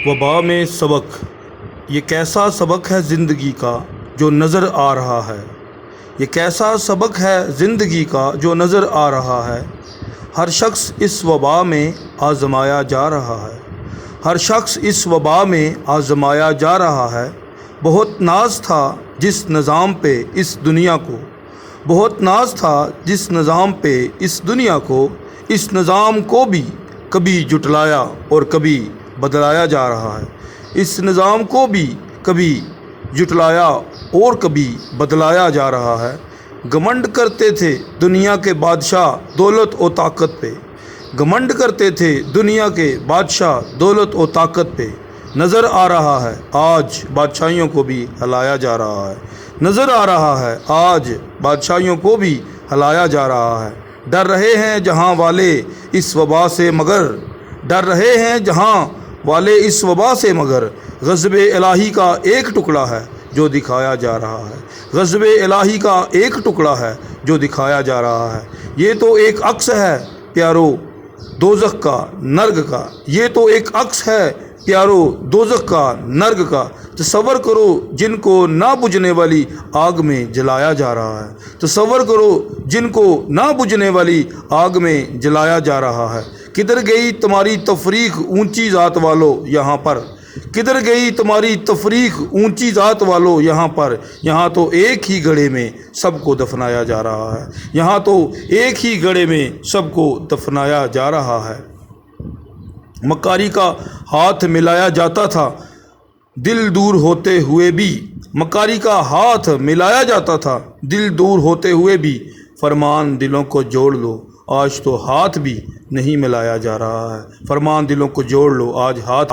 وبا میں سبق، یہ کیسا سبق ہے زندگی کا جو نظر آ رہا ہے، یہ کیسا سبق ہے زندگی کا جو نظر آ رہا ہے۔ ہر شخص اس وبا میں آزمایا جا رہا ہے، ہر شخص اس وبا میں آزمایا جا رہا ہے۔ بہت ناز تھا جس نظام پہ اس دنیا کو، بہت ناز تھا جس نظام پہ اس دنیا کو، اس نظام کو بھی کبھی جھٹلایا اور کبھی بدلایا جا رہا ہے، اس نظام کو بھی کبھی جھٹلایا اور کبھی بدلایا جا رہا ہے۔ گھمنڈ کرتے تھے دنیا کے بادشاہ دولت و طاقت پہ، گھمنڈ کرتے تھے دنیا کے بادشاہ دولت و طاقت پہ۔ نظر آ رہا ہے آج بادشاہیوں کو بھی ہلایا جا رہا ہے، نظر آ رہا ہے آج بادشاہیوں کو بھی ہلایا جا رہا ہے۔ ڈر رہے ہیں جہاں والے اس وبا سے مگر، ڈر رہے ہیں جہاں والے اس وبا سے مگر، غضب الہی کا ایک ٹکڑا ہے جو دکھایا جا رہا ہے، غضب الہی کا ایک ٹکڑا ہے جو دکھایا جا رہا ہے۔ یہ تو ایک عکس ہے پیارو دوزخ کا نرگ کا، یہ تو ایک عکس ہے پیارو دوزخ کا نرگ کا۔ تصور کرو جن کو نہ بجھنے والی آگ میں جلایا جا رہا ہے، تصور کرو جن کو نہ بجھنے والی آگ میں جلایا جا رہا ہے۔ کدھر گئی تمہاری تفریق اونچی ذات والو یہاں پر، کدھر گئی تمہاری تفریق اونچی ذات والو یہاں پر، یہاں تو ایک ہی گڑھے میں سب کو دفنایا جا رہا ہے، یہاں تو ایک ہی گڑھے میں سب کو دفنایا جا رہا ہے۔ مکاری کا ہاتھ ملایا جاتا تھا دل دور ہوتے ہوئے بھی، مکاری کا ہاتھ ملایا جاتا تھا دل دور ہوتے ہوئے بھی، فرمان دلوں کو جوڑ لو آج تو ہاتھ بھی نہیں ملایا جا رہا ہے، فرمان دلوں کو جوڑ لو آج ہاتھ